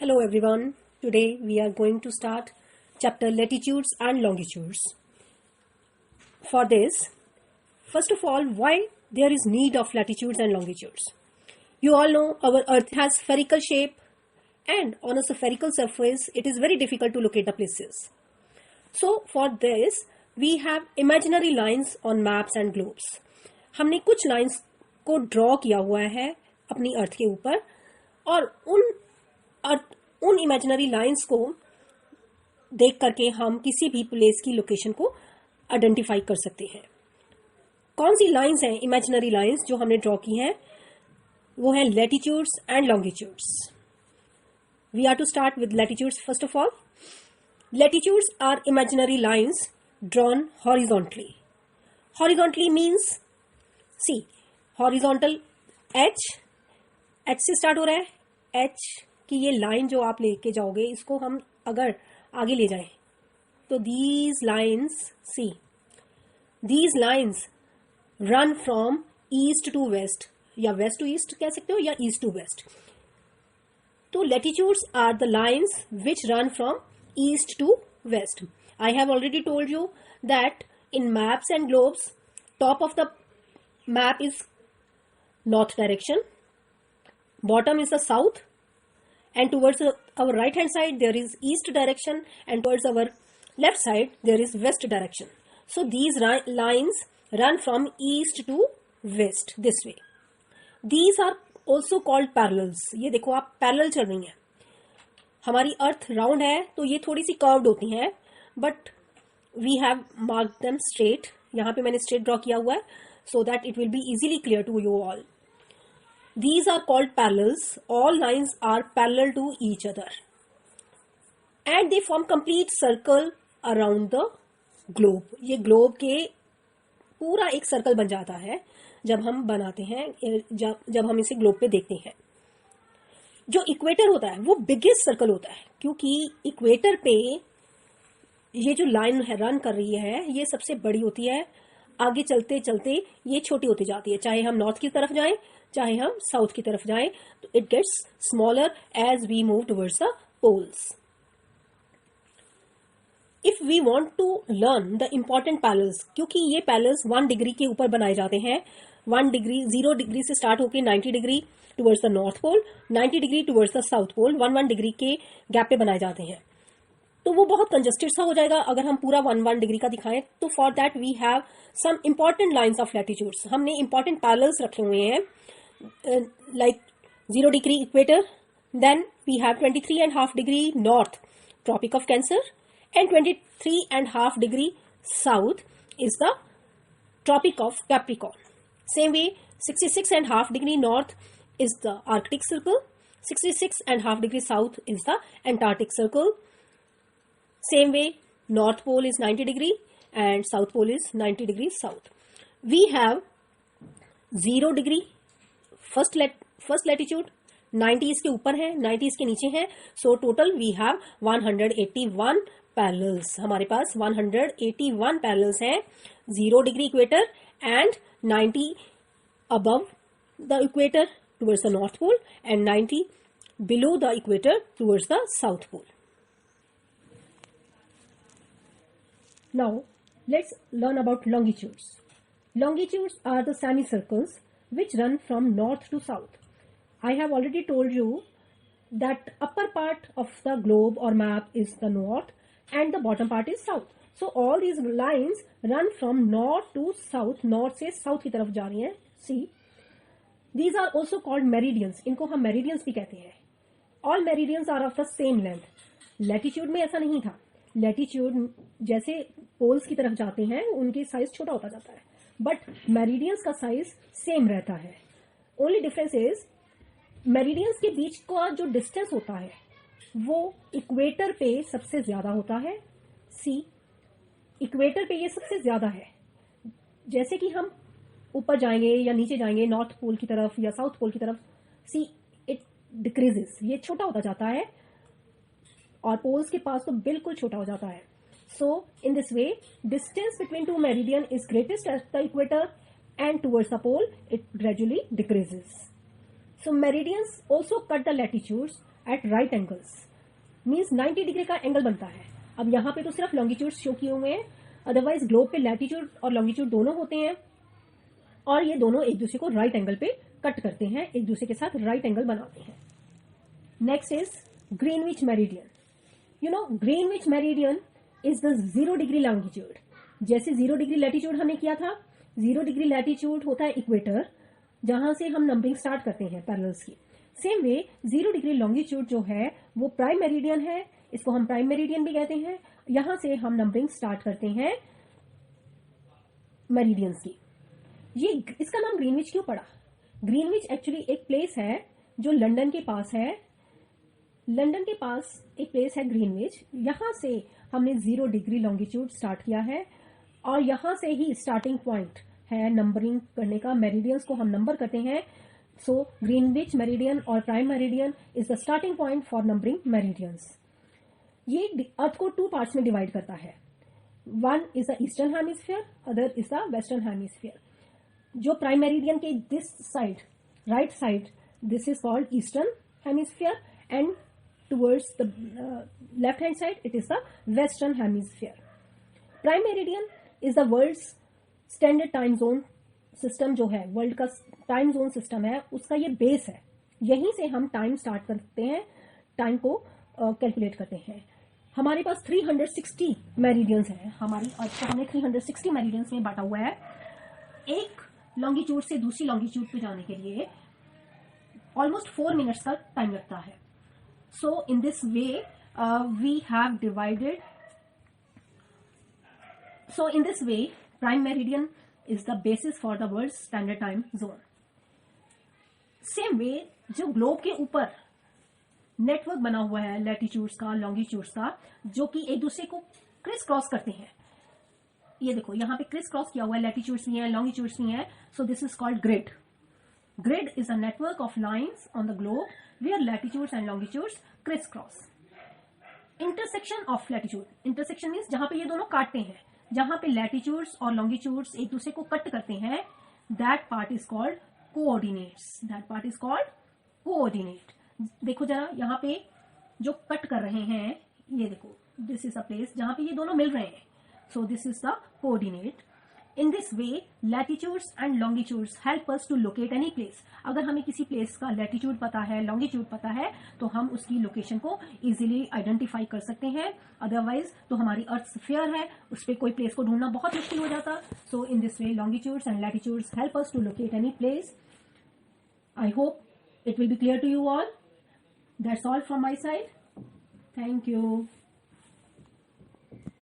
Hello everyone. Today we are going to start chapter latitudes and longitudes. For this, first of all, why there is need of latitudes and longitudes. You all know our earth has spherical shape and on a spherical surface it is very difficult to locate the places. So for this we have imaginary lines on maps and globes. हमने कुछ lines को draw किया हुआ है अपनी अर्थ के ऊपर और उन इमेजिनरी लाइंस को देख करके हम किसी भी प्लेस की लोकेशन को आइडेंटिफाई कर सकते हैं. कौन सी लाइंस हैं इमेजिनरी लाइंस जो हमने ड्रॉ की हैं? वो हैं latitudes and longitudes. We are to start with latitudes. First of all, latitudes are imaginary lines drawn horizontally. Horizontally means see horizontal H से स्टार्ट हो रहा है. एच कि ये लाइन जो आप लेके जाओगे इसको हम अगर आगे ले जाएं तो these lines run from east to west या वेस्ट टू ईस्ट कह सकते हो या ईस्ट टू वेस्ट. तो latitudes are the lines which run from east to west. I have already told you that in maps and globes top of the map is north direction, bottom is the south, and towards our right hand side there is east direction, and towards our left side there is west direction. So these lines run from east to west this way. These are also called parallels. ये देखो आप parallel चल रही हैं. हमारी अर्थ round है तो ये थोड़ी सी कर्व्ड होती हैं, but we have marked them straight. यहाँ पे मैंने स्ट्रेट ड्रॉ किया हुआ है so that it will be easily clear to you all. These are called parallels. All lines are parallel to each other and they form complete circle around the globe. ये globe के पूरा एक circle बन जाता है जब हम बनाते हैं, जब हम इसे globe पे देखते हैं. जो इक्वेटर होता है वो बिगेस्ट सर्कल होता है क्योंकि इक्वेटर पे ये जो लाइन है रन कर रही है ये सबसे बड़ी होती है. आगे चलते चलते ये छोटी होती जाती है. चाहे हम नॉर्थ की तरफ जाएं चाहे हम साउथ की तरफ जाएं तो it gets smaller as we move towards the poles. If we want to learn the important parallels, क्योंकि ये पैरेलल्स 1 डिग्री के ऊपर बनाए जाते हैं. 1 डिग्री 0 डिग्री से स्टार्ट होकर 90 degree towards the north pole, 90 degree towards the south pole, 1 degree के गैप पे बनाए जाते हैं. तो वो बहुत कंजस्टेड सा हो जाएगा अगर हम पूरा 1 डिग्री का दिखाएं. तो for that we have some important lines of latitudes. हमने इंपॉर्टेंट पैरेलल्स रखे हुए हैं like 0 degree equator, then we have 23.5 degree north Tropic of Cancer, and 23.5 degree south is the Tropic of Capricorn. Same way 66.5 degree north is the Arctic Circle, 66.5 degree south is the Antarctic Circle. Same way North Pole is 90 degree and South Pole is 90 degree south. We have 0 degree first latitude, 90 इसके ऊपर है, 90 इसके नीचे है. So total we have 181 parallels. हमारे पास 181 parallels हैं. 0 degree equator and 90 above the equator towards the north pole and 90 below the equator towards the south pole. Now let's learn about longitudes. Longitudes are the semicircles which run from north to south. I have already told you that upper part of the globe or map is the north and the bottom part is south. So all these lines run from north to south. North से south की तरफ जा रही हैं. See, these are also called meridians. इनको हम meridians भी कहते हैं. All meridians are of the same length. Latitude में ऐसा नहीं था. Latitude जैसे poles की तरफ जाते हैं उनकी साइज छोटा होता जाता है, बट मेरिडियंस का साइज सेम रहता है. ओनली डिफरेंस इज मेरिडियंस के बीच का जो डिस्टेंस होता है वो इक्वेटर पे सबसे ज्यादा होता है. सी इक्वेटर पे ये सबसे ज्यादा है. जैसे कि हम ऊपर जाएंगे या नीचे जाएंगे नॉर्थ पोल की तरफ या साउथ पोल की तरफ, सी इट डिक्रीजेस, ये छोटा होता जाता है और पोल्स के पास तो बिल्कुल छोटा हो जाता है. So in this way distance between two meridian is greatest at the equator and towards the pole it gradually decreases. So meridians also cut the latitudes at right angles, means 90 degree का angle बनता है। अब यहाँ पे तो सिर्फ longitude show किए हुए हैं, अदरवाइज ग्लोब पे लैटिट्यूड और लॉन्गिट्यूड दोनों होते हैं, और ये दोनों एक दूसरे को राइट एंगल पे कट करते हैं, एक दूसरे के साथ राइट एंगल बनाते हैं। Next is Greenwich meridian. You know Greenwich meridian is the 0 degree longitude. जैसे 0 डिग्री लैटिट्यूड हमने किया था, 0 डिग्री लैटिट्यूड होता है इक्वेटर, जहां से हम नंबरिंग स्टार्ट करते हैं पैरेलल्स की। सेम वे 0 डिग्री लॉन्गिट्यूड जो है वो प्राइम मेरिडियन है, इसको हम प्राइम मेरिडियन भी कहते हैं। यहां से हम नंबरिंग स्टार्ट करते हैं मेरिडियंस की। ये इसका नाम ग्रीनविच क्यों पड़ा? ग्रीनविच एक्चुअली एक प्लेस है जो लंदन के पास है। लंदन के पास एक प्लेस है ग्रीनविच, यहां से हमने 0 डिग्री लॉन्गिट्यूड स्टार्ट किया है, और यहां से ही स्टार्टिंग पॉइंट है नंबरिंग करने का। मेरिडियंस को हम नंबर करते हैं। सो ग्रीनविच मेरिडियन और prime meridian is the starting point for numbering meridians. ये अर्थ को 2 पार्ट्स में डिवाइड करता है। One is the eastern hemisphere, other is the western hemisphere. जो प्राइम मेरिडियन के this side, right side, this is called eastern hemisphere, and towards the left hand side it is the western hemisphere. Prime meridian is the world's standard time zone system, जो है world का time zone system है, उसका ये base है। यहीं से हम टाइम स्टार्ट करते हैं, टाइम को कैलकुलेट करते हैं। हमारे पास 360 मेरिडियंस है। हमारी अर्थ को हमने 360 मेरिडियंस में बांटा हुआ है। एक लॉन्गिट्यूड से दूसरी लॉन्गिट्यूड पे जाने के लिए ऑलमोस्ट 4 मिनट्स का टाइम लगता है। So in this way we have divided, so in this way prime meridian is the basis for the world standard time zone. Same way जो ग्लोब के ऊपर नेटवर्क बना हुआ है लैटिट्यूड्स का, लॉन्गिट्यूड्स का, जो कि एक दूसरे को क्रिस क्रॉस करते हैं। ये देखो यहाँ पे क्रिस क्रॉस किया हुआ है, लैटिट्यूड्स भी हैं, लॉन्गिट्यूड्स भी हैं। So this is called grid. Grid is a network of lines on the globe where latitudes and longitudes crisscross. Intersection of latitude, intersection means जहां पे ये दोनों काटते हैं, जहां पे लैटिट्यूड्स और लॉन्गिट्यूड्स एक दूसरे को कट करते हैं, that part is called coordinates. That part is called coordinate. देखो जरा यहाँ पे जो कट कर रहे हैं, ये देखो, दिस इज अ प्लेस जहां पे ये दोनों मिल रहे हैं। So this is the coordinate. In this way latitudes and longitudes help us to locate any place. अगर हमें किसी प्लेस का लैटिट्यूड पता है, लॉन्गिट्यूड पता है, तो हम उसकी लोकेशन को इजीली आइडेंटिफाई कर सकते हैं। अदरवाइज तो हमारी अर्थ स्फीयर है, उस पर कोई प्लेस को ढूंढना बहुत मुश्किल हो जाता। So in this way longitudes and latitudes help us to locate any place. I hope it will be clear to you all. That's all from my side. Thank you.